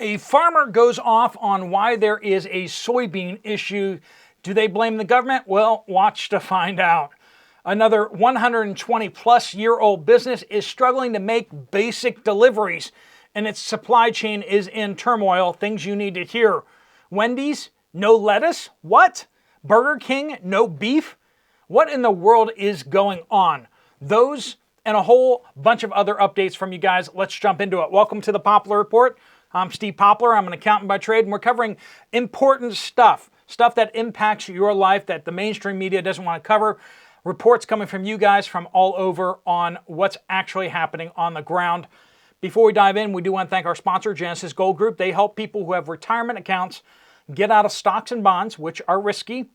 A farmer goes off on why there is a soybean issue. Do they blame the government? Well, watch to find out. Another 120 plus year old business is struggling to make basic deliveries, and its supply chain is in turmoil. Things you need to hear. Wendy's, no lettuce? What? Burger King, no beef? What in the world is going on? Those and a whole bunch of other updates from you guys. Let's jump into it. Welcome to the Poplar Report. I'm Steve Poplar. I'm an accountant by trade, and we're covering important stuff that impacts your life that the mainstream media doesn't want to cover. Reports coming from you guys from all over on what's actually happening on the ground. Before we dive in, we do want to thank our sponsor, Genesis Gold Group. They help people who have retirement accounts get out of stocks and bonds, which are risky,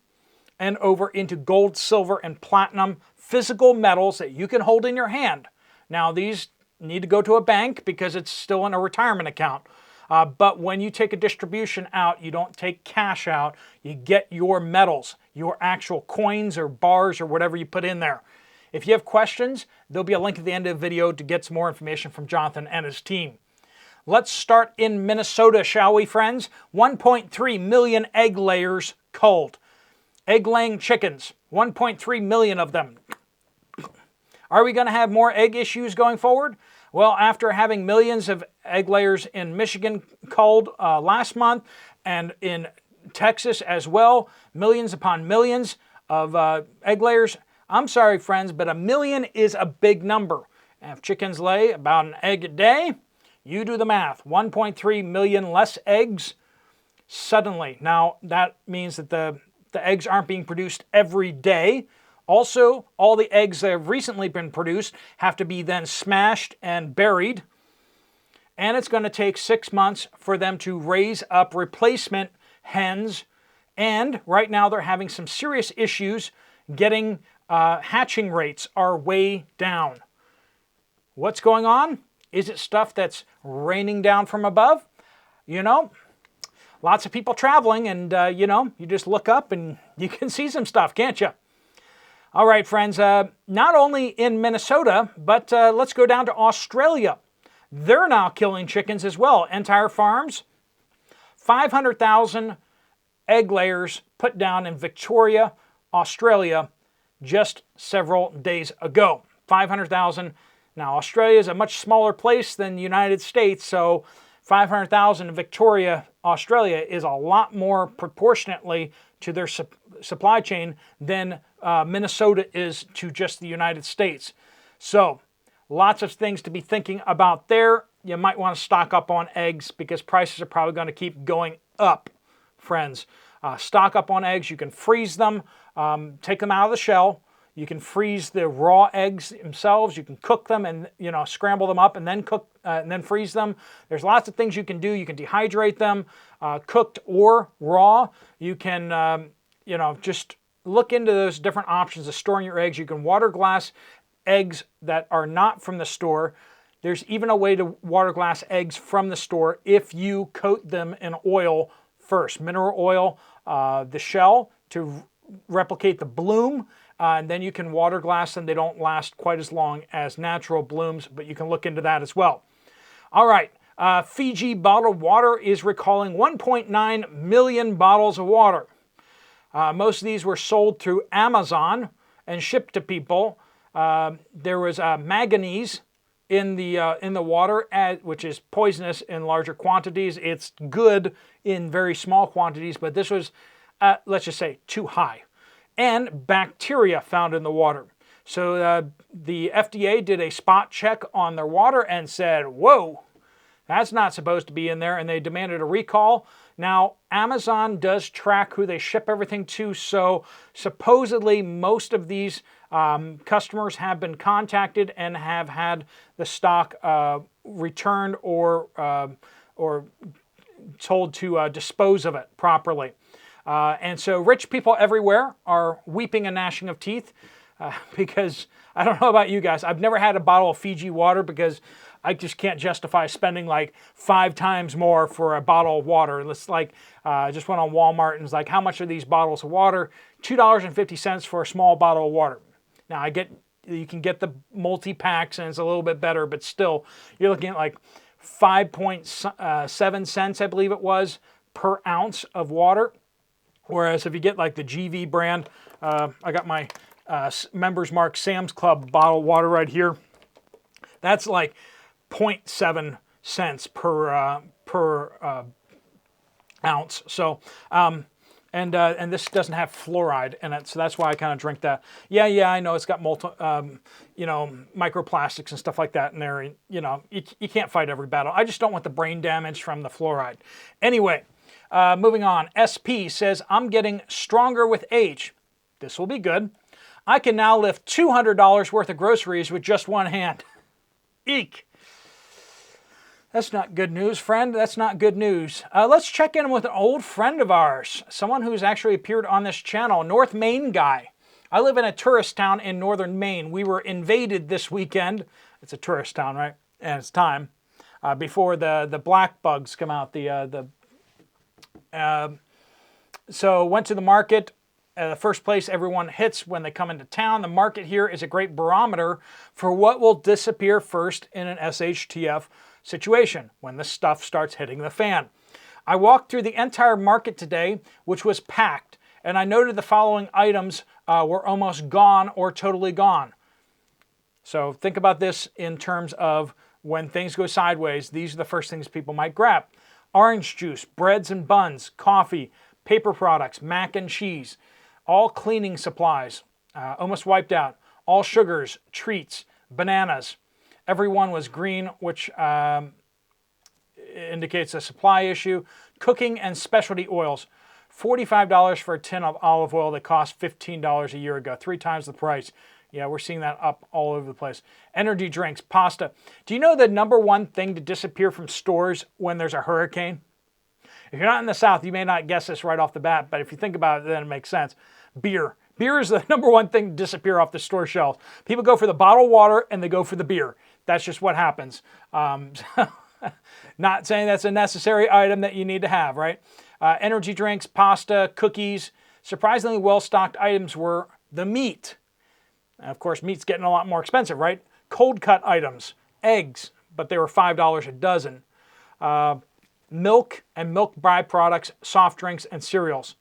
and over into gold, silver, and platinum physical metals that you can hold in your hand. Now, these need to go to a bank because it's still in a retirement account. But when you take a distribution out, you don't take cash out. You get your metals, your actual coins or bars or whatever you put in there. If you have questions, there'll be a link at the end of the video to get some more information from Jonathan and his team. Let's start in Minnesota, shall we, friends? 1.3 million egg layers culled. Egg-laying chickens, 1.3 million of them. Are we going to have more egg issues going forward? Well, after having millions of egg layers in Michigan culled last month, and in Texas as well, millions upon millions of egg layers. I'm sorry, friends, but a million is a big number. And if chickens lay about an egg a day, you do the math. 1.3 million less eggs suddenly. Now, that means that the eggs aren't being produced every day. Also, all the eggs that have recently been produced have to be then smashed and buried. And it's going to take 6 months for them to raise up replacement hens. And right now they're having some serious issues getting hatching rates are way down. What's going on? Is it stuff that's raining down from above? You know, lots of people traveling and, you just look up and you can see some stuff, can't you? All right, friends, not only in Minnesota, but let's go down to Australia. They're now killing chickens as well. Entire farms, 500,000 egg layers put down in Victoria, Australia, just several days ago. 500,000. Now, Australia is a much smaller place than the United States, so 500,000 in Victoria, Australia is a lot more proportionately to their supply chain than Minnesota is to just the United States. So, lots of things to be thinking about there. You might want to stock up on eggs because prices are probably going to keep going up, friends. Stock up on eggs. You can freeze them, take them out of the shell. You can freeze the raw eggs themselves. You can cook them and scramble them up and then cook and then freeze them. There's lots of things you can do. You can dehydrate them, cooked or raw. You can just look into those different options of storing your eggs. You can water glass eggs that are not from the store. There's even a way to water glass eggs from the store if you coat them in oil first. Mineral oil, the shell to replicate the bloom. And then you can water glass them. They don't last quite as long as natural blooms, but you can look into that as well. All right, Fiji Bottled Water is recalling 1.9 million bottles of water. Most of these were sold through Amazon and shipped to people. There was manganese in the water, which is poisonous in larger quantities. It's good in very small quantities, but this was, let's just say, too high. And bacteria found in the water. So the FDA did a spot check on their water and said, whoa, that's not supposed to be in there, and they demanded a recall. Now, Amazon does track who they ship everything to, so supposedly most of these customers have been contacted and have had the stock returned or told to dispose of it properly. And so rich people everywhere are weeping and gnashing of teeth because I don't know about you guys. I've never had a bottle of Fiji water because I just can't justify spending like 5 times more for a bottle of water. It's like, just went on Walmart and was like, how much are these bottles of water? $2.50 for a small bottle of water. Now you can get the multi-packs and it's a little bit better, but still you're looking at like 5.7 cents, I believe it was, per ounce of water. Whereas if you get like the GV brand, I got my Members Mark Sam's Club bottled water right here. That's like 0.7 cents per ounce. So, and this doesn't have fluoride in it, so that's why I kind of drink that. Yeah, I know it's got microplastics and stuff like that in there. And, you can't fight every battle. I just don't want the brain damage from the fluoride. Anyway, moving on. SP says, I'm getting stronger with age. This will be good. I can now lift $200 worth of groceries with just one hand. Eek. That's not good news, friend. That's not good news. Let's check in with an old friend of ours, someone who's actually appeared on this channel, North Maine guy. I live in a tourist town in northern Maine. We were invaded this weekend. It's a tourist town, right? And it's time before the black bugs come out. So went to the market. The first place everyone hits when they come into town. The market here is a great barometer for what will disappear first in an SHTF situation when the stuff starts hitting the fan. I walked through the entire market today, which was packed, and I noted the following items were almost gone or totally gone. So think about this in terms of when things go sideways, these are the first things people might grab. Orange juice, breads and buns, coffee, paper products, mac and cheese, all cleaning supplies, almost wiped out. All sugars, treats, bananas. Everyone was green, which indicates a supply issue. Cooking and specialty oils. $45 for a tin of olive oil that cost $15 a year ago, 3 times the price. Yeah, we're seeing that up all over the place. Energy drinks, pasta. Do you know the number one thing to disappear from stores when there's a hurricane? If you're not in the South, you may not guess this right off the bat, but if you think about it, then it makes sense. Beer. Beer is the number one thing to disappear off the store shelves. People go for the bottled water and they go for the beer. That's just what happens. Not saying that's a necessary item that you need to have, right? Energy drinks, pasta, cookies. Surprisingly well-stocked items were the meat. And of course, meat's getting a lot more expensive, right? Cold cut items, eggs, but they were $5 a dozen. Milk and milk byproducts, soft drinks, and cereals.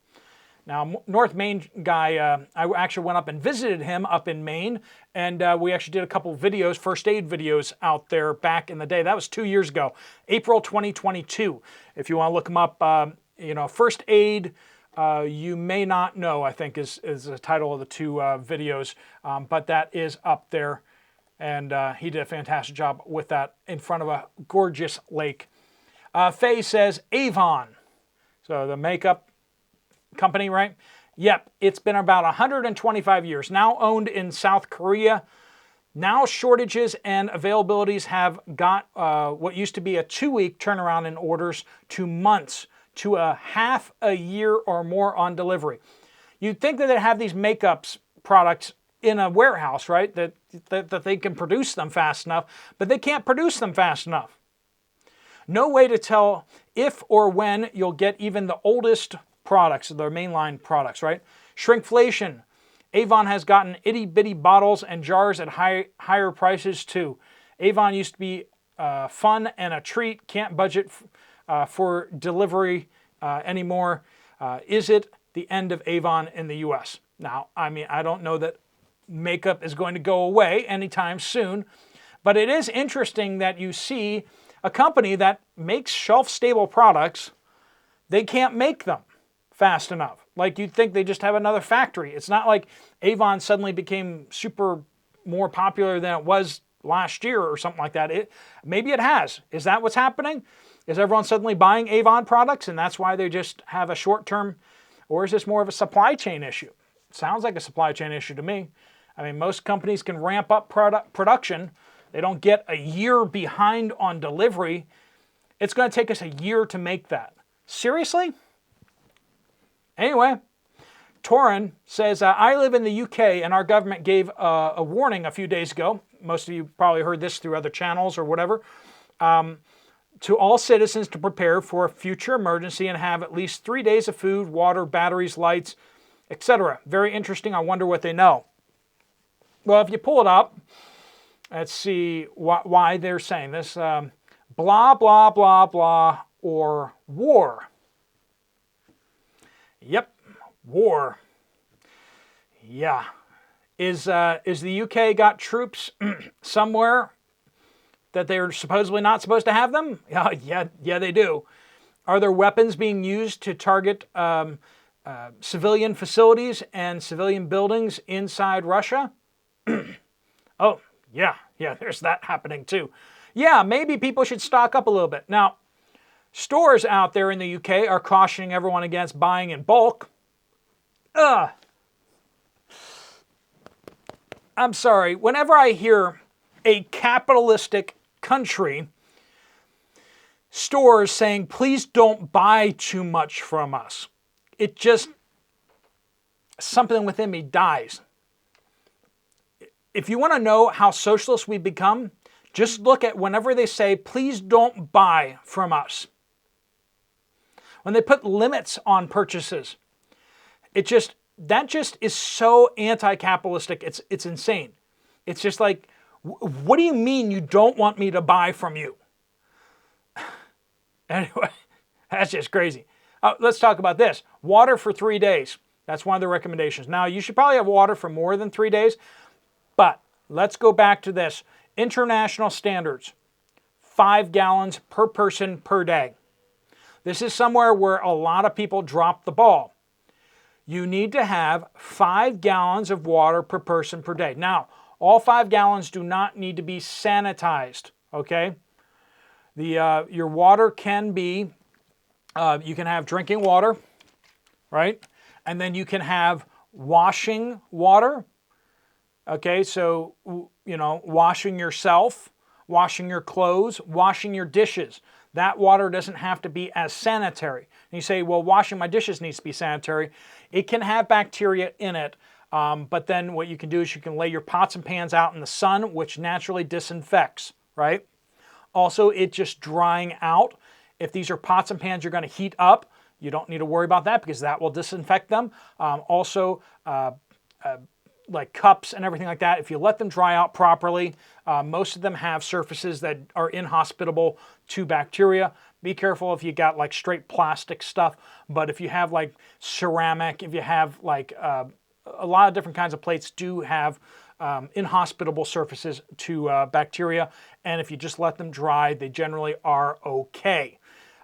Now, North Maine guy, I actually went up and visited him up in Maine, and we actually did a couple videos, first aid videos out there back in the day. That was 2 years ago, April 2022. If you want to look him up, first aid, you may not know, I think is the title of the 2 videos, but that is up there, and he did a fantastic job with that in front of a gorgeous lake. Faye says Avon, so the makeup company, right? Yep, it's been about 125 years, now owned in South Korea. Now shortages and availabilities have got what used to be a 2-week turnaround in orders to months, to a half a year or more on delivery. You'd think that they'd have these makeups products in a warehouse, right? That they can produce them fast enough, but they can't produce them fast enough. No way to tell if or when you'll get even the oldest products, their mainline products, right? Shrinkflation. Avon has gotten itty-bitty bottles and jars at higher prices too. Avon used to be fun and a treat. Can't budget for delivery anymore. Is it the end of Avon in the U.S.? Now, I mean, I don't know that makeup is going to go away anytime soon, but it is interesting that you see a company that makes shelf-stable products, they can't make them fast enough. Like you'd think they just have another factory. It's not like Avon suddenly became super more popular than it was last year or something like that. Maybe it has. Is that what's happening? Is everyone suddenly buying Avon products and that's why they just have a short-term, or is this more of a supply chain issue? It sounds like a supply chain issue to me. I mean, most companies can ramp up production. They don't get a year behind on delivery. It's going to take us a year to make that. Seriously? Anyway, Torin says, I live in the UK and our government gave a warning a few days ago. Most of you probably heard this through other channels or whatever. To all citizens to prepare for a future emergency and have at least 3 days of food, water, batteries, lights, etc. Very interesting. I wonder what they know. Well, if you pull it up, let's see why they're saying this. Blah, blah, blah, blah, or war? Yep, war. Yeah. Is the UK got troops somewhere that they're supposedly not supposed to have them? Yeah, they do. Are there weapons being used to target civilian facilities and civilian buildings inside Russia? Oh, yeah, there's that happening too. Yeah, maybe people should stock up a little bit. Now, stores out there in the UK are cautioning everyone against buying in bulk. I'm sorry, whenever I hear a capitalistic country stores saying, please don't buy too much from us, it just, something within me dies. If you want to know how socialist we've become, just look at whenever they say, please don't buy from us. When they put limits on purchases, that just is so anti-capitalistic, it's insane. It's just like, what do you mean you don't want me to buy from you? Anyway, that's just crazy. Let's talk about this. Water for 3 days. That's one of the recommendations. Now, you should probably have water for more than 3 days, but let's go back to this. International standards, 5 gallons per person per day. This is somewhere where a lot of people drop the ball. You need to have 5 gallons of water per person per day. Now, all 5 gallons do not need to be sanitized, okay? Your water can be, you can have drinking water, right? And then you can have washing water, okay? So, washing yourself, washing your clothes, washing your dishes. That water doesn't have to be as sanitary. And you say, well, washing my dishes needs to be sanitary. It can have bacteria in it, but then what you can do is you can lay your pots and pans out in the sun, which naturally disinfects, right? Also, it just drying out. If these are pots and pans you're going to heat up, you don't need to worry about that because that will disinfect them. Like cups and everything like that, if you let them dry out properly, most of them have surfaces that are inhospitable to bacteria. Be careful if you got like straight plastic stuff, but if you have like ceramic, if you have like a lot of different kinds of plates do have inhospitable surfaces to bacteria, and if you just let them dry, they generally are okay.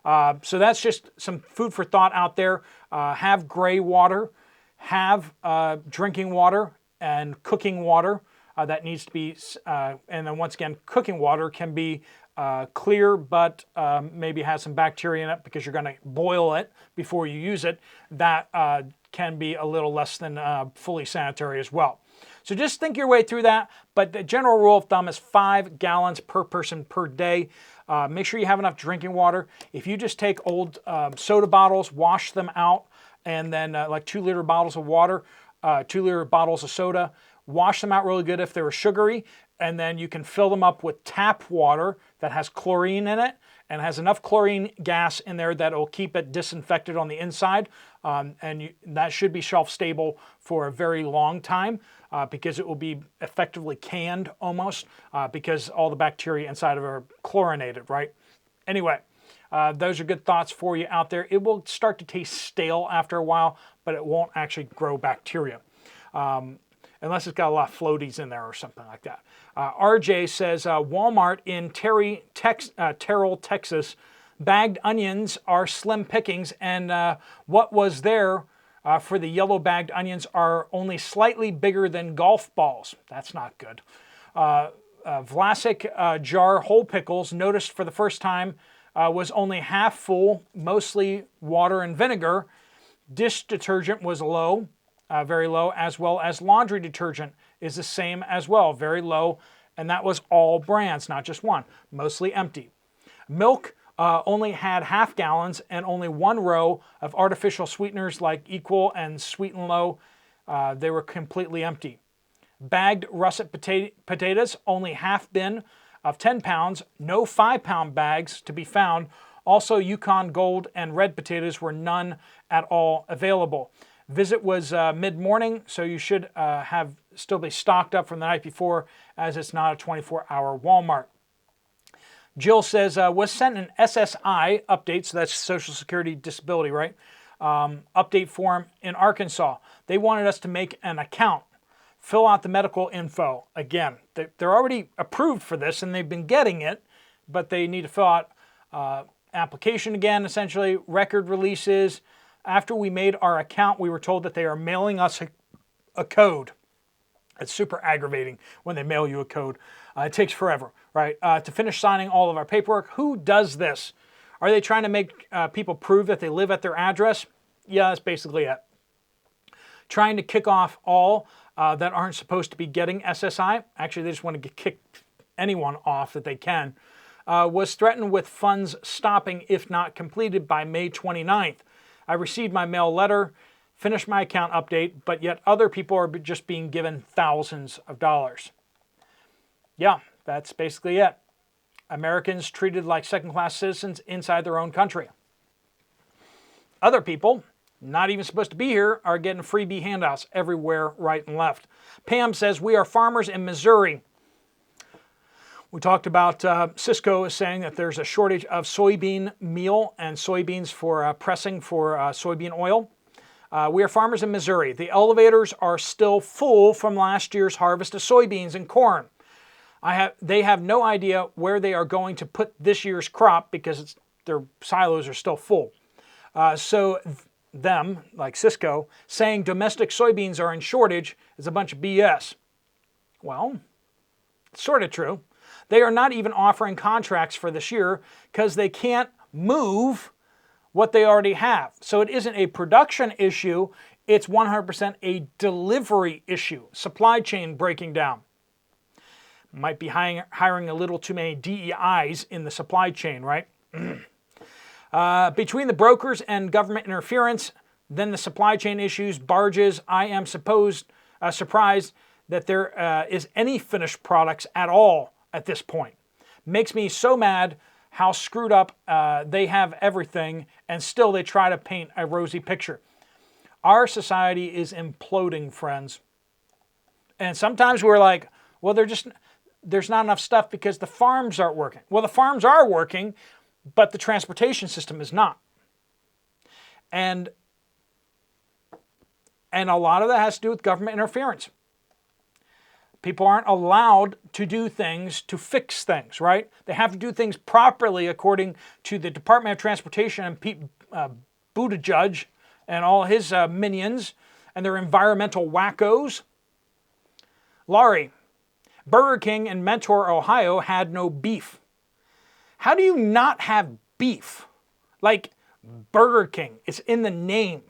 So that's just some food for thought out there. Have gray water, have drinking water and cooking water that needs to be, and then once again, cooking water can be clear, but maybe has some bacteria in it because you're going to boil it before you use it. That can be a little less than fully sanitary as well. So just think your way through that, but the general rule of thumb is 5 gallons per person per day. Make sure you have enough drinking water. If you just take old soda bottles, wash them out, and then like 2-liter bottles of water, 2-liter bottles of soda, wash them out really good if they're sugary, and then you can fill them up with tap water that has chlorine in it and has enough chlorine gas in there that will keep it disinfected on the inside. That should be shelf stable for a very long time because it will be effectively canned almost because all the bacteria inside of it are chlorinated, right? Anyway, those are good thoughts for you out there. It will start to taste stale after a while, but it won't actually grow bacteria. Unless it's got a lot of floaties in there or something like that. RJ says, Walmart in Terrell, Texas, bagged onions are slim pickings, and what was there for the yellow bagged onions are only slightly bigger than golf balls. That's not good. Vlasic jar whole pickles, noticed for the first time, was only half full, mostly water and vinegar. Dish detergent was low. Very low, as well as laundry detergent is the same as well, very low, and that was all brands, not just one, mostly empty. Milk only had half gallons and only 1 row of artificial sweeteners like Equal and Sweet and Low. They were completely empty. Bagged russet potatoes, only half bin of 10 pounds, no 5-pound bags to be found. Also, Yukon Gold and red potatoes were none at all available. Visit was mid-morning, so you should still be stocked up from the night before, as it's not a 24-hour Walmart. Jill says, was sent an SSI update, so that's Social Security Disability, right? Update form in Arkansas. They wanted us to make an account, fill out the medical info. Again, they're already approved for this and they've been getting it, but they need to fill out application again, essentially, record releases. After we made our account, we were told that they are mailing us a code. It's super aggravating when they mail you a code. It takes forever, right? To finish signing all of our paperwork. Who does this? Are they trying to make people prove that they live at their address? Yeah, that's basically it. Trying to kick off all that aren't supposed to be getting SSI. Actually, they just want to kick anyone off that they can. Was threatened with funds stopping if not completed by May 29th. I received my mail letter, finished my account update, but yet other people are just being given thousands of dollars. Yeah, that's basically it. Americans treated like second-class citizens inside their own country. Other people, not even supposed to be here, are getting freebie handouts everywhere, right and left. Pam says, we are farmers in Missouri. We talked about Cisco is saying that there's a shortage of soybean meal and soybeans for pressing for soybean oil. We are farmers in Missouri. The elevators are still full from last year's harvest of soybeans and corn. They have no idea where they are going to put this year's crop because their silos are still full. So them, like Cisco, saying domestic soybeans are in shortage is a bunch of BS. Well, it's sort of true. They are not even offering contracts for this year because they can't move what they already have. So it isn't a production issue, it's 100% a delivery issue. Supply chain breaking down. Might be hiring a little too many DEIs in the supply chain, right? Between the brokers and government interference, then the supply chain issues, barges, I am surprised that there is any finished products at all at this point. Makes me so mad how screwed up they have everything and still they try to paint a rosy picture. Our society is imploding, friends. And sometimes we're like, well, there's not enough stuff because the farms aren't working. Well, the farms are working, but the transportation system is not. And a lot of that has to do with government interference. People aren't allowed to do things to fix things, right? They have to do things properly according to the Department of Transportation and Pete Buttigieg and all his minions and their environmental wackos. Laurie, Burger King in Mentor, Ohio had no beef. How do you not have beef? Like Burger King, it's in the name.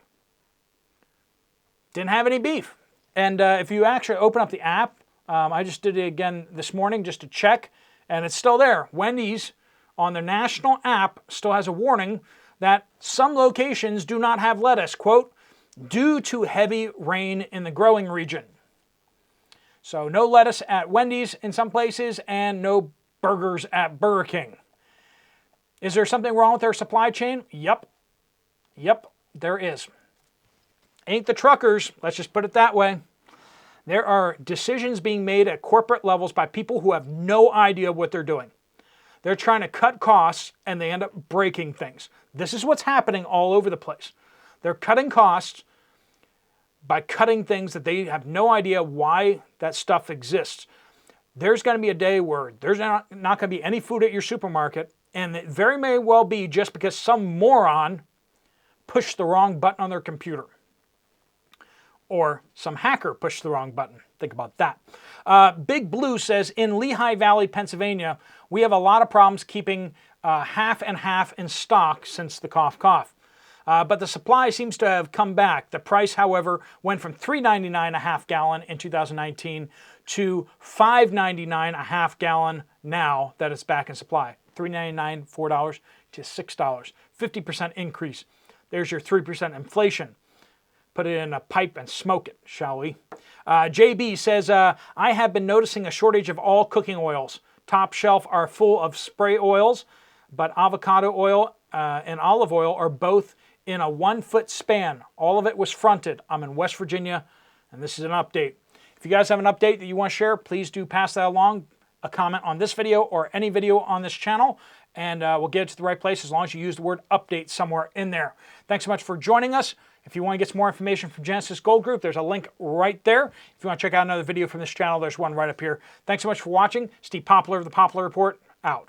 Didn't have any beef. And if you actually open up the app, I just did it again this morning just to check, and it's still there. Wendy's on their national app still has a warning that some locations do not have lettuce, quote, due to heavy rain in the growing region. So no lettuce at Wendy's in some places and no burgers at Burger King. Is there something wrong with their supply chain? Yep, there is. Ain't the truckers, let's just put it that way. There are decisions being made at corporate levels by people who have no idea what they're doing. They're trying to cut costs and they end up breaking things. This is what's happening all over the place. They're cutting costs by cutting things that they have no idea why that stuff exists. There's going to be a day where there's not going to be any food at your supermarket, and it very may well be just because some moron pushed the wrong button on their computer. Or some hacker pushed the wrong button. Think about that. Big Blue says, in Lehigh Valley, Pennsylvania, we have a lot of problems keeping half and half in stock since the cough. But the supply seems to have come back. The price, however, went from $3.99 a half gallon in 2019 to $5.99 a half gallon now that it's back in supply. $3.99, $4 to $6. 50% increase. There's your 3% inflation. Put it in a pipe and smoke it, shall we? JB says, I have been noticing a shortage of all cooking oils. Top shelf are full of spray oils, but avocado oil and olive oil are both in a 1 foot span. All of it was fronted. I'm in West Virginia, and this is an update. If you guys have an update that you want to share, please do pass that along. a comment on this video or any video on this channel, and we'll get it to the right place as long as you use the word update somewhere in there. Thanks so much for joining us. If you want to get some more information from Genesis Gold Group, there's a link right there. If you want to check out another video from this channel, there's one right up here. Thanks so much for watching. Steve Poplar of the Poplar Report, out.